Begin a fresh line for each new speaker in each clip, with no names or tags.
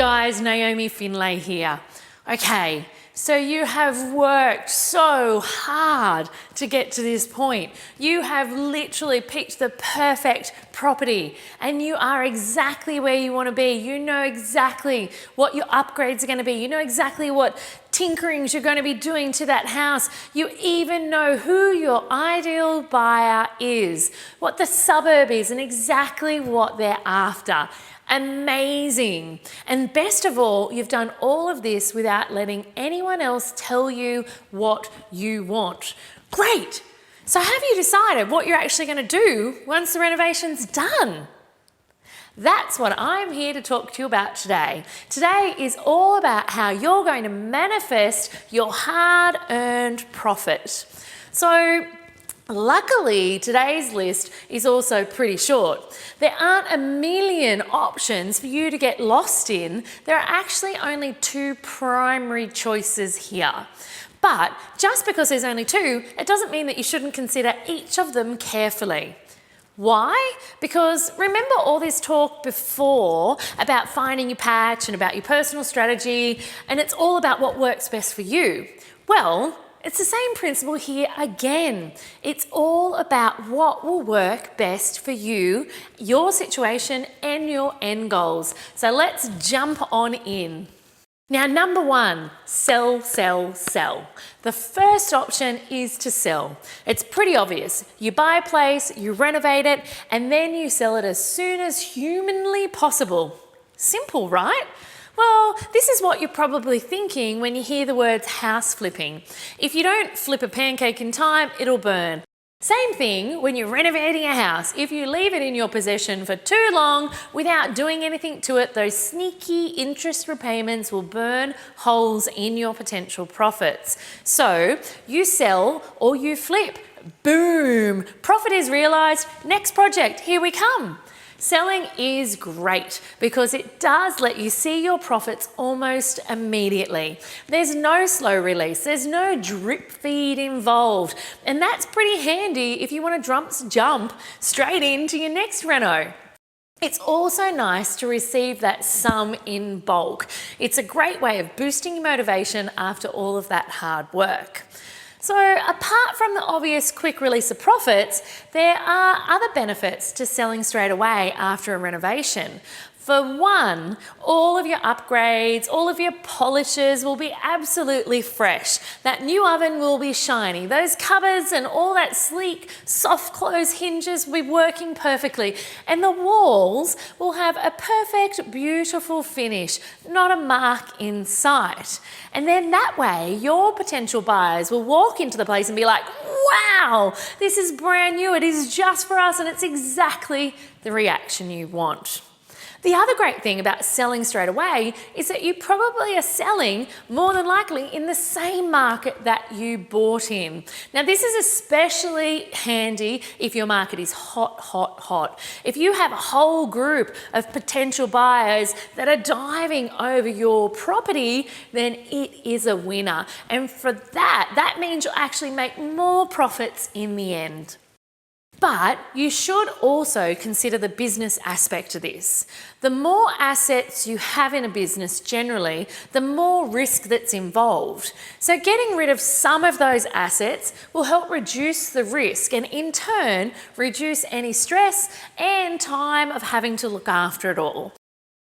guys, Naomi Findlay here. Okay, so you have worked so hard to get to this point. You have literally picked the perfect property and you are exactly where you want to be. You know exactly what your upgrades are going to be. You know exactly what tinkerings you're going to be doing to that house. You even know who your ideal buyer is, what the suburb is, and exactly what they're after. Amazing. And best of all, you've done all of this without letting anyone else tell you what you want. Great. So have you decided what you're actually going to do once the renovation's done? That's what I'm here to talk to you about today. Today is all about how you're going to manifest your hard-earned profit. So luckily, today's list is also pretty short. There aren't a million options for you to get lost in. There are actually only two primary choices here. But just because there's only two, it doesn't mean that you shouldn't consider each of them carefully. Why? Because remember all this talk before about finding your patch and about your personal strategy, and it's all about what works best for you. Well, it's the same principle here again. It's all about what will work best for you, your situation, and your end goals. So let's jump on in. Now, number one, sell, sell, sell. The first option is to sell. It's pretty obvious. You buy a place, you renovate it, and then you sell it as soon as humanly possible. Simple, right? Well, this is what you're probably thinking when you hear the words house flipping. If you don't flip a pancake in time, it'll burn. Same thing when you're renovating a house. If you leave it in your possession for too long without doing anything to it, those sneaky interest repayments will burn holes in your potential profits. So you sell or you flip. Boom! Profit is realized. Next project, here we come. Selling is great because it does let you see your profits almost immediately. There's no slow release, there's no drip feed involved, and that's pretty handy if you want to jump straight into your next reno. It's also nice to receive that sum in bulk. It's a great way of boosting your motivation after all of that hard work. So apart from the obvious quick release of profits, there are other benefits to selling straight away after a renovation. For one, all of your upgrades, all of your polishes will be absolutely fresh. That new oven will be shiny. Those cupboards and all that sleek, soft close hinges will be working perfectly. And the walls will have a perfect, beautiful finish, not a mark in sight. And then that way, your potential buyers will walk into the place and be like, wow, this is brand new. It is just for us, and it's exactly the reaction you want. The other great thing about selling straight away is that you probably are selling more than likely in the same market that you bought in. Now, this is especially handy if your market is hot, hot, hot. If you have a whole group of potential buyers that are diving over your property, then it is a winner. And for that, that means you'll actually make more profits in the end. But you should also consider the business aspect of this. The more assets you have in a business generally, the more risk that's involved. So getting rid of some of those assets will help reduce the risk and in turn reduce any stress and time of having to look after it all.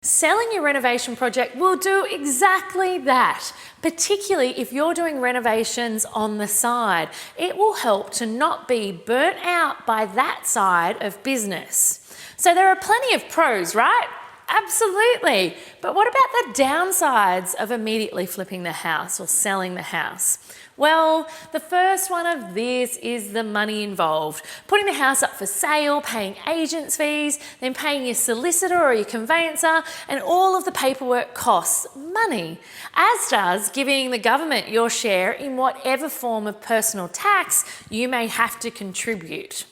Selling your renovation project will do exactly that, particularly if you're doing renovations on the side. It will help to not be burnt out by that side of business. So there are plenty of pros, right? Absolutely. But what about the downsides of immediately flipping the house or selling the house? Well, the first one of this is the money involved. Putting the house up for sale, paying agents' fees, then paying your solicitor or your conveyancer, and all of the paperwork costs money, as does giving the government your share in whatever form of personal tax you may have to contribute.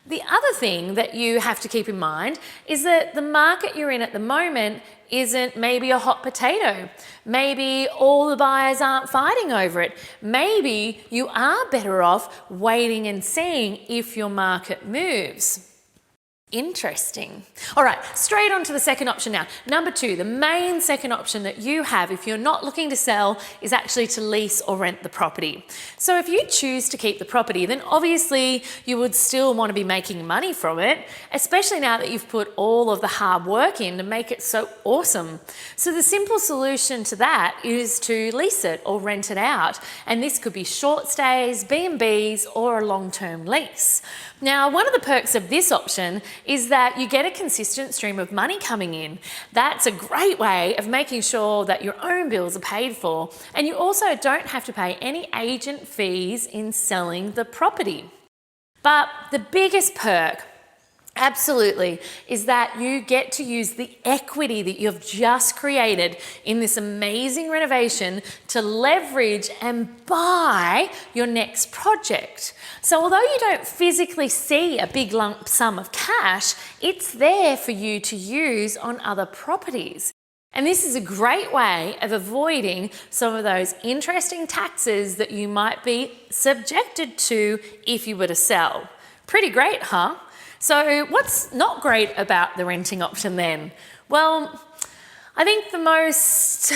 The other thing that you have to keep in mind is that the market you're in at the moment isn't maybe a hot potato. Maybe all the buyers aren't fighting over it. Maybe you are better off waiting and seeing if your market moves. Interesting. All right, straight on to the second option now. Number 2, the main second option that you have if you're not looking to sell is actually to lease or rent the property. So if you choose to keep the property, then obviously you would still want to be making money from it, especially now that you've put all of the hard work in to make it so awesome. So the simple solution to that is to lease it or rent it out. And this could be short stays, B&Bs, or a long-term lease. Now, one of the perks of this option is that you get a consistent stream of money coming in. That's a great way of making sure that your own bills are paid for, and you also don't have to pay any agent fees in selling the property. But the biggest perk, absolutely, is that you get to use the equity that you've just created in this amazing renovation to leverage and buy your next project. So although you don't physically see a big lump sum of cash, it's there for you to use on other properties. And this is a great way of avoiding some of those interesting taxes that you might be subjected to if you were to sell. Pretty great, huh? So what's not great about the renting option then? Well, I think the most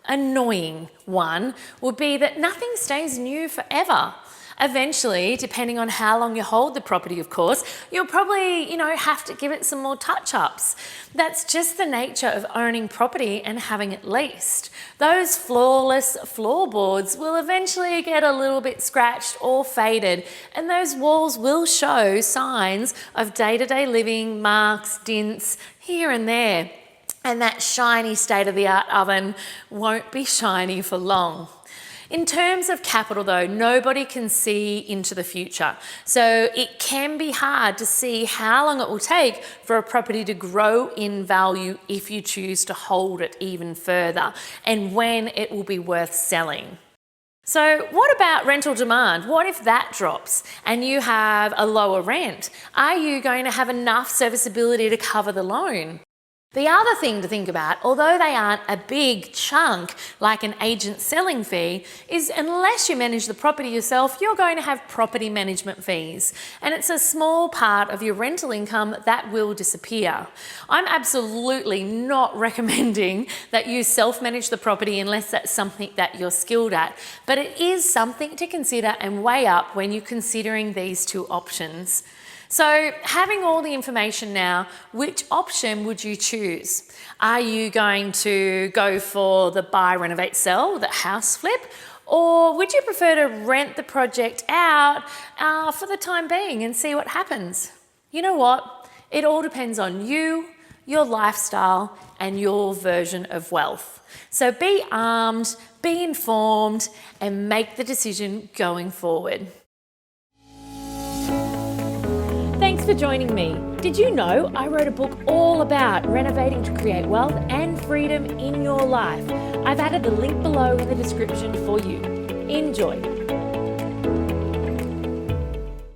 annoying one would be that nothing stays new forever. Eventually, depending on how long you hold the property, of course, you'll probably, have to give it some more touch-ups. That's just the nature of owning property and having it leased. Those flawless floorboards will eventually get a little bit scratched or faded, and those walls will show signs of day-to-day living, marks, dints, here and there. And that shiny state-of-the-art oven won't be shiny for long. In terms of capital though, nobody can see into the future. So it can be hard to see how long it will take for a property to grow in value if you choose to hold it even further, and when it will be worth selling. So what about rental demand? What if that drops and you have a lower rent? Are you going to have enough serviceability to cover the loan? The other thing to think about, although they aren't a big chunk like an agent selling fee, is unless you manage the property yourself, you're going to have property management fees. And it's a small part of your rental income that will disappear. I'm absolutely not recommending that you self-manage the property unless that's something that you're skilled at. But it is something to consider and weigh up when you're considering these two options. So having all the information now, which option would you choose? Are you going to go for the buy, renovate, sell, the house flip? Or would you prefer to rent the project out for the time being and see what happens? You know what? It all depends on you, your lifestyle, and your version of wealth. So be armed, be informed, and make the decision going forward. Thanks for joining me. Did you know I wrote a book all about renovating to create wealth and freedom in your life? I've added the link below in the description for you. Enjoy.